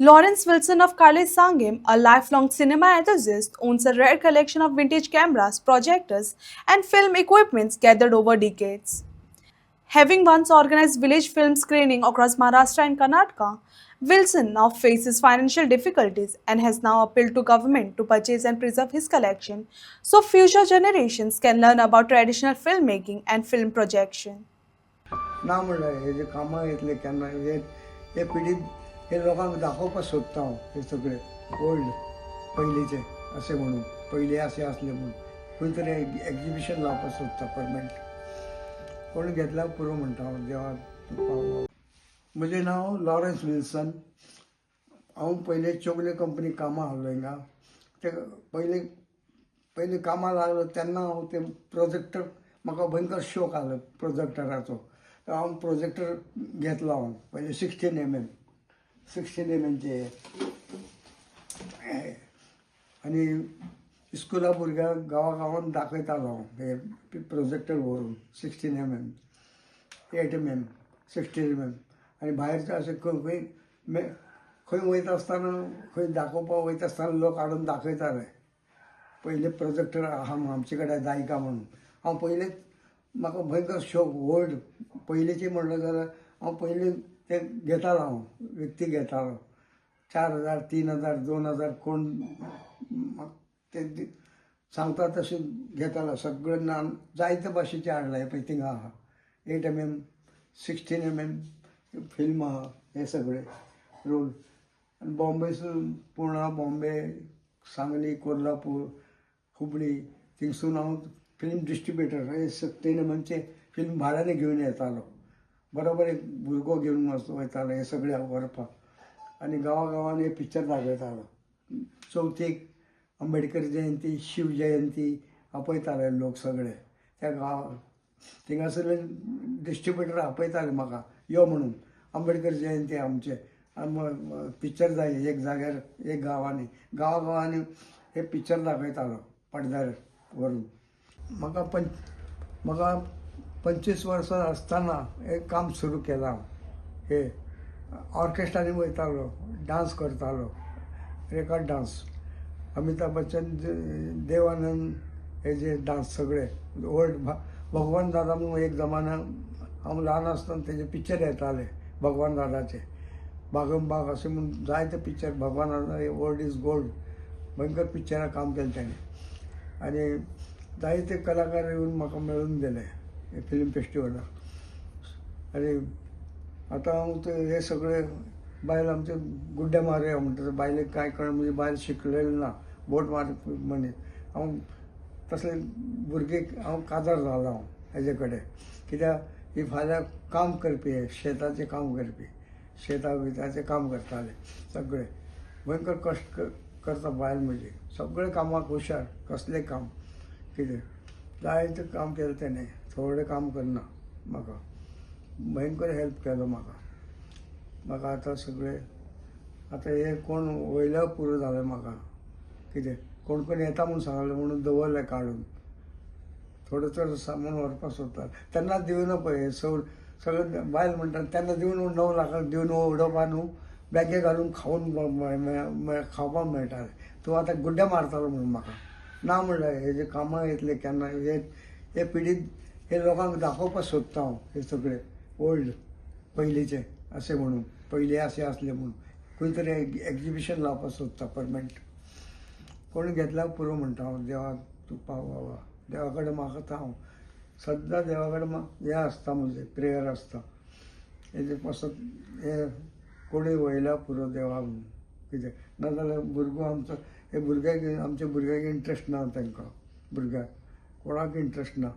Lawrence Wilson of Carly Sangam, a lifelong cinema enthusiast, owns a rare collection of vintage cameras, projectors, and film equipments gathered over decades. Having once organized village film screening across Maharashtra and Karnataka, Wilson now faces financial difficulties and has now appealed to government to purchase and preserve his collection so future generations can learn about traditional filmmaking and film projection. ना म्हणलं हे जे कामां येतले केन्ना हे पिढीत हे लोकांक दाखोवपाक सोदता हांव हे सगळे ओल्ड पयलींचे अशें म्हणून पयलीं अशें असलें म्हणून खंय तरी एग्जिबिशन लावपाक सोदता परमनंट कोण घेतल्यार पुरो म्हणटा हांव देवा पावो. म्हजें नांव लॉरन्स विल्सन. हांव पयलीं चोगले कंपनी कामां आहलो हिंगा. ते पयलीं कामां लागलो तेन्ना हांव ते प्रोजेक्टर म्हाका भयंकर शौक आहलो प्रोजेक्टराचो. हांव प्रोजेक्टर घेतलो हांव पयलीं 16 एमएमचे आनी इस्कुला भुरग्यांक गांवांत दाखयतालो हांव हे प्रोजेक्टर व्हरून 16 एमएम 8 एमएम 16 एमएम आनी भायरचे अशें खंय वयता आसतना खंय दाखोवपाक वयता आसतना लोक हाडून दाखयताले पयले प्रोजेक्टर आहा आमचे कडेन जायका म्हणून. हांव पयलेंच म्हाका भयंकर शौक ओल्ड पयलींचे म्हणलें जाल्यार हांव पयलीं ते घेतालो हांव विकती घेतालो 4000 3000 2000 कोण ते सांगता तशें घेतालो सगळे जायते भाशेचे हाडले पळय थिंगा आहा 8 एमएम 16 एमएम फिल्म आहा हे सगळे रोल आनी बॉम्बेसून पुणा बॉम्बे सांगली कोल्हापूर हुबळी थिंगसून हांव फिल्म डिस्ट्रिब्युटर हे 16 एमएमचे फिल्म भाड्याने घेवन येतालो. बरोबर एक भुरगो घेवन वयतालो हे सगळे हांव व्हरपाक आनी गांवांनी हे पिक्चर दाखयतालो. चवथीक आंबेडकर जयंती शिव जयंती आपयताले लोक सगळे त्या गांवांत थिंगासरले डिस्ट्रिब्युटर आपयताले म्हाका यो म्हणून आंबेडकर जयंती आमचे पिक्चर जाय एक जाग्यार एक गांवांनी हे पिक्चर दाखयतालो पडद्यार व्हरून. म्हाका 25 वर्सां आसतना एक काम सुरू केलां हांव हे ऑर्केस्ट्रांनी वयतालो डान्स करतालो रेकॉर्ड डान्स अमिताभ बच्चन देवानंद हे जे डान्स सगळे ओल्ड भगवान दादा म्हणून एक जमान्यान हांव ल्हान आसतना तेजे पिक्चर येताले भगवान दादाचे बागम बाग अशें म्हणून जायते पिक्चर भगवान दादा ओल्ड इज गोल्ड भयंकर पिक्चरां काम केलें ताणें आनी जायते कलाकार येवन म्हाका मेळून गेले हे फिल्म फेस्टिवलाक. आनी आतां हांव ते हे सगळे बायल आमचे गुड्डे मारया म्हणटा बायलेक कांय कळना म्हणजे बायल शिकलेली ना बोट मार मनीस हांव तसले भुरगे हांव काजार जालो हांव हेजे कडेन कित्याक ही फाल्यां काम करपी हे शेताचें काम करपी शेता बिताचें काम करताले सगळे भयंकर कश्ट करता बायल म्हजी सगळे कामाक हुशार कसलें काम कितें जायतें काम केलें तेणें थोडें काम करना म्हाका भयंकर हेल्प केलो म्हाका आतां सगळे आतां हे कोण वयल्या पुरो जालें म्हाका कितें कोण येता म्हूण सांगलें म्हणून दवरलें काडून थोडे चड सामान व्हरपाक सोदता तेन्ना दिवना पळय हे सगळे बायल म्हणटा तेन्ना दिवन 9 लाखाक दिवन उडोवपा न्हू बॅगे घालून खावपाक मेळटालें तूं आतां गुड्डे मारतालो म्हणून म्हाका ना म्हणलें हे जे कामां येतले केन्ना हे पिढीत हे लोकांक दाखोवपाक सोदता हांव हे सगळे ओल्ड पयलींचे अशें म्हणून पयलीं अशें असलें म्हणून खंय तरी एग्जिबिशन लावपाक सोदता परमनंट कोण घेतल्यार पुरो म्हणटा हांव देवा तूं पाव देवा कडेन मागता हांव सद्दां देवा कडेन हें आसता म्हणजे प्रेयर आसता हेजे पासत हे कोणूय वयल्या पुरो देवा म्हणून कितें नाजाल्यार भुरगो आमचो हे भुरग्याक आमच्या भुरग्याक इंट्रस्ट ना तांकां भुरग्याक कोणाक इंट्रस्ट ना